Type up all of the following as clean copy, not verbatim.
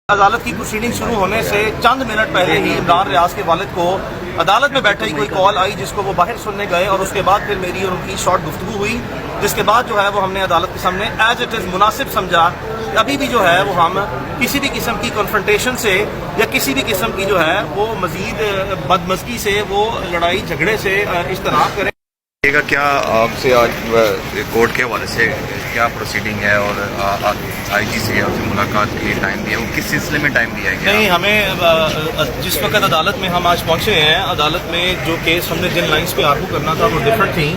अदालत की प्रोसीडिंग शुरू होने से चंद मिनट पहले ही इमरान रियाज के वालिद को अदालत में बैठे ही कोई कॉल आई जिसको वो बाहर सुनने गए और उसके बाद फिर मेरी और उनकी शॉर्ट गुफ्तगू हुई, जिसके बाद जो है वो हमने अदालत के सामने एज इट इज़ मुनासिब समझा कि अभी भी जो है वो हम किसी भी किस्म की कन्फ्रंटेशन से या किसी भी किस्म की जो है वो मजीद बदमज़गी से वो लड़ाई झगड़े से इज्तनाब करें। क्या आपसे आज कोर्ट के हवाले से क्या प्रोसीडिंग है और आईजी से आपसे मुलाकात के लिए टाइम दिया, वो किस सिलसिले में टाइम दिया है? नहीं, हमें जिस वक्त अदालत में हम आज पहुंचे हैं, अदालत में जो केस हमने जिन लाइंस पे आर्गू करना था वो डिफरेंट थी,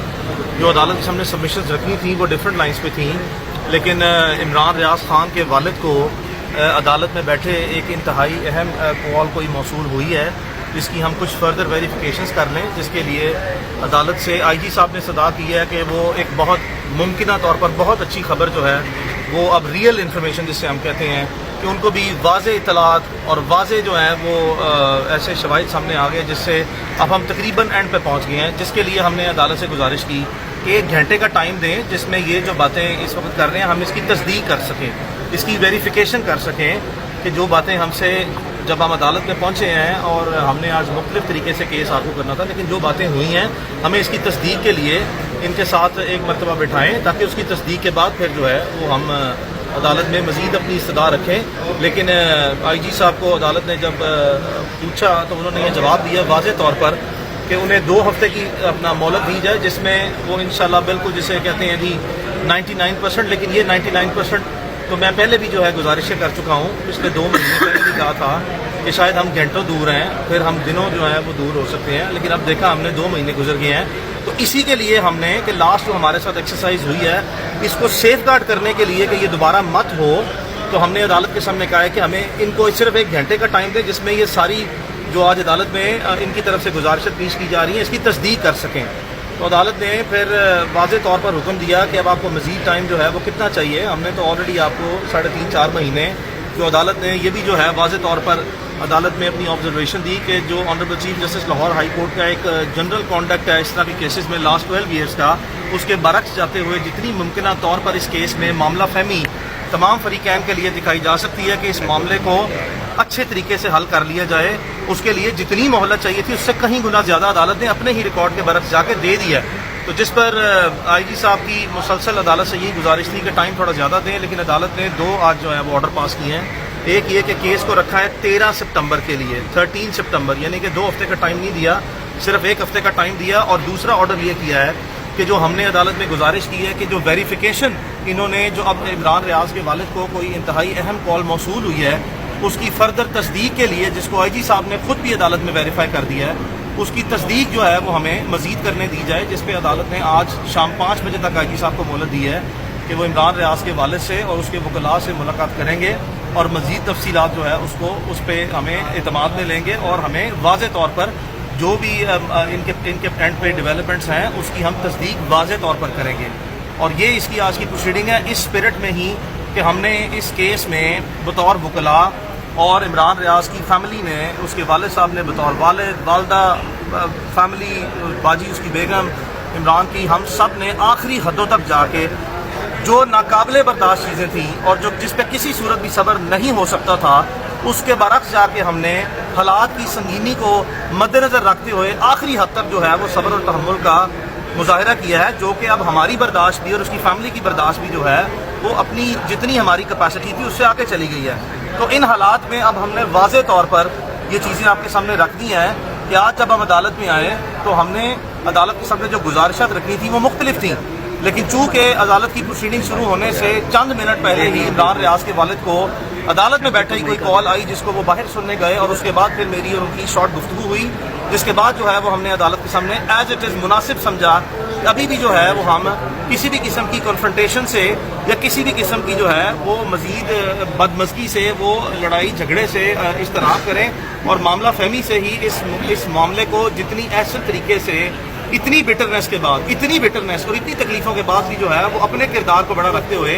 जो अदालत के सामने सबमिशंस रखनी थी वो डिफरेंट लाइंस पे थी, लेकिन इमरान रियाज खान के वालिद को अदालत में बैठे एक इंतहाई अहम कॉल कोई मौसूल हुई है जिसकी हम कुछ फर्दर वेरिफिकेशंस कर लें, जिसके लिए अदालत से आईजी साहब ने सदा की है कि वो एक बहुत मुमकिना तौर पर बहुत अच्छी खबर जो है वो अब रियल इन्फॉर्मेशन जिससे हम कहते हैं कि उनको भी वाज़े इतलात और वाज़े जो हैं वो ऐसे शवाहिद सामने आ गए जिससे अब हम तकरीबन एंड पे पहुंच गए हैं, जिसके लिए हमने अदालत से गुजारिश की कि 1 घंटे का टाइम दें जिसमें ये जो बातें इस वक्त कर रहे हैं हम इसकी तस्दीक कर सकें, इसकी वेरिफिकेशन कर सकें कि जो बातें हमसे जब हम अदालत में पहुंचे हैं और हमने आज मुख्तलिफ तरीके से केस आर्गू करना था, लेकिन जो बातें हुई हैं हमें इसकी तस्दीक के लिए इनके साथ एक मरतबा बिठाएं ताकि उसकी तस्दीक के बाद फिर जो है वो हम अदालत में मज़ीद अपनी इस्तदा रखें। लेकिन आईजी साहब को अदालत ने जब पूछा तो उन्होंने ये जवाब दिया वाज़े तौर पर कि उन्हें 2 हफ्ते की अपना मोहलत दी जाए, जिसमें वो इंशाल्लाह बिल्कुल जिसे कहते हैं जी 99%, लेकिन ये 99% तो मैं पहले भी जो है गुजारिशें कर चुका हूँ, पिछले 2 महीने पहले भी कहा था कि शायद हम घंटों दूर हैं, फिर हम दिनों जो है वो दूर हो सकते हैं, लेकिन अब देखा हमने 2 महीने गुजर गए हैं। तो इसी के लिए हमने कि लास्ट जो हमारे साथ एक्सरसाइज हुई है इसको सेफ गार्ड करने के लिए कि ये दोबारा मत हो, तो हमने अदालत के सामने कहा है कि हमें इनको सिर्फ 1 घंटे का टाइम दें जिसमें ये सारी जो आज अदालत में इनकी तरफ से गुजारिशें पेश की जा रही हैं इसकी तस्दीक कर सकें। तो अदालत ने फिर वाज़े तौर पर हुक्म दिया कि अब आपको मज़ीद टाइम जो है वो कितना चाहिए। हमने तो ऑलरेडी आपको 3.5-4 महीने, जो अदालत ने ये भी जो है वाज़े तौर पर अदालत में अपनी ऑब्जर्वेशन दी कि जो honourable chief justice Lahore high court का एक जनरल कॉन्डक्ट है इस तरह के केसेस में लास्ट 12 ईयर्स का, उसके बरक्स जाते हुए जितनी मुमकिन तौर पर इस केस में मामला फहमी तमाम फरीकैन के लिए दिखाई जा सकती है कि इस मामले को अच्छे तरीके से हल कर लिया जाए, उसके लिए जितनी मोहलत चाहिए थी उससे कहीं गुना ज़्यादा अदालत ने अपने ही रिकॉर्ड के बरक्स जाके दे दिया। तो जिस पर आईजी साहब की मुसलसल अदालत से यही गुजारिश थी कि टाइम थोड़ा ज़्यादा दें, लेकिन अदालत ने 2 आज जो है वो ऑर्डर पास किए हैं। एक ये कि केस को रखा है 13 सितंबर के लिए, 13 सितंबर, यानी कि 2 हफ्ते का टाइम नहीं दिया, सिर्फ 1 हफ्ते का टाइम दिया। और दूसरा ऑर्डर ये किया है कि जो हमने अदालत में गुजारिश की है कि जो वेरिफिकेशन इन्होंने जो अब इमरान रियाज के वालिद को कोई इंतहाई अहम कॉल मौसूल हुई है उसकी फर्दर तस्दीक के लिए, जिसको आईजी साहब ने खुद भी अदालत में वेरीफाई कर दिया है, उसकी तस्दीक जो है वो हमें मज़ीद करने दी जाए, जिस पे अदालत ने आज शाम 5 बजे तक आईजी साहब को मोहलत दी है कि वो इमरान रियाज के वालिद से और उसके वकला से मुलाकात करेंगे और मज़ीद तफसीलात जो है उसको उस पर हमें एतमाद में लेंगे और हमें वाज़े तौर पर जो भी इनके एंड पे डेवलपमेंट्स हैं उसकी हम तस्दीक वाज़े तौर पर करेंगे। और ये इसकी आज की प्रोसीडिंग है इस स्पिरिट में ही कि हमने इस केस में बतौर वकला और इमरान रियाज की फैमिली ने, उसके वालिद साहब ने बतौर वालिद, वालदा, फैमिली, बाजी उसकी बेगम, इमरान की, हम सब ने आखिरी हदों तक जाके जो नाकाबिले बर्दाश्त चीज़ें थी और जो जिस पे किसी सूरत भी सब्र नहीं हो सकता था उसके बरक्स जाके हमने हालात की संगीनी को मद्देनज़र रखते हुए आखिरी हद तक जो है वो सब्र और तहम्मुल का मुजाहिरा किया है, जो कि अब हमारी बर्दाश्त भी और उसकी फैमिली की बर्दाश्त भी जो है वो अपनी जितनी हमारी कैपेसिटी थी उससे आगे चली गई है। तो इन हालात में अब हमने वाज़े तौर पर ये चीज़ें आपके सामने रख दी हैं कि आज जब हम अदालत में आए तो हमने अदालत के सामने जो गुजारिशात रखनी थी वो मुख्तलिफ थी, लेकिन चूँकि अदालत की प्रोसीडिंग शुरू होने से चंद मिनट पहले ही इमरान रियाज के वालिद को अदालत में बैठे ही कोई कॉल आई जिसको वो बाहर सुनने गए और उसके बाद फिर मेरी और उनकी शॉर्ट गुफ्तगू हुई, जिसके बाद जो है वो हमने अदालत के सामने एज इट इज़ मुनासिब समझा कि अभी भी जो है वो हम किसी भी किस्म की कन्फ्रंटेशन से या किसी भी किस्म की जो है वो मज़ीद बदमज़गी से वो लड़ाई झगड़े से इज्तनाब करें और मामला फहमी से ही इस मामले को जितनी ऐसे तरीके से इतनी बिटरनेस के बाद, इतनी बिटरनेस और इतनी तकलीफ़ों के बाद भी जो है वो अपने किरदार को बड़ा रखते हुए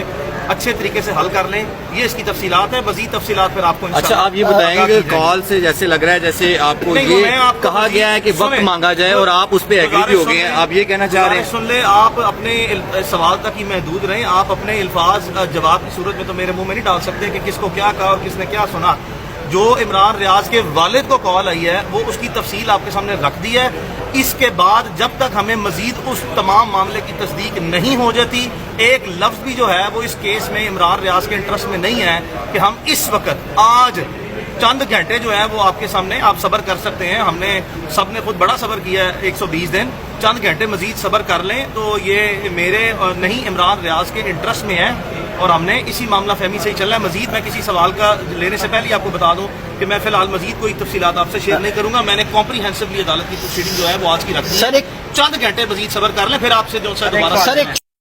अच्छे तरीके से हल कर लें। ये इसकी तफसीलात है, मजीद तफसीलात फिर आपको अच्छा, आप ये बताएंगे कॉल से जैसे लग रहा है जैसे आपको नहीं, मैं ये आपको कहा गया है कि वक्त सुने, मांगा जाए और आप उस पर एग्री भी हो गए हैं, आप ये कहना चाह रहे हैं? सुन ले, आप अपने सवाल तक ही महदूद रहें। आप अपने अल्फाज जवाब की सूरत में तो मेरे मुंह में नहीं डाल सकते कि किसको क्या कहा और किसने क्या सुना। जो इमरान रियाज के वालिद को कॉल आई है वो उसकी तफसील आपके सामने रख दी है। इसके बाद जब तक हमें मजीद उस तमाम मामले की तस्दीक नहीं हो जाती, एक लफ्ज़ भी जो है वो इस केस में इमरान रियाज के इंटरेस्ट में नहीं है कि हम इस वक्त आज चंद घंटे जो है वो आपके सामने आप सब्र कर सकते हैं। हमने सब ने खुद बड़ा सब्र किया है 120 दिन, चंद घंटे मजीद सब्र कर लें तो ये मेरे नहीं इमरान रियाज के इंटरेस्ट में है और हमने इसी मामला फहमी से ही चलना है। मजीद मैं किसी सवाल का लेने से पहले आपको बता दूं कि मैं फिलहाल मजीद कोई तफसीलात आपसे शेयर नहीं करूंगा। मैंने कॉम्प्रीहेंसिवली अदालत की प्रोसीडिंग जो है वो आज की रख दी है। चंद घंटे मजीद सब्र कर लें, फिर आपसे जो है दोबारा सर एक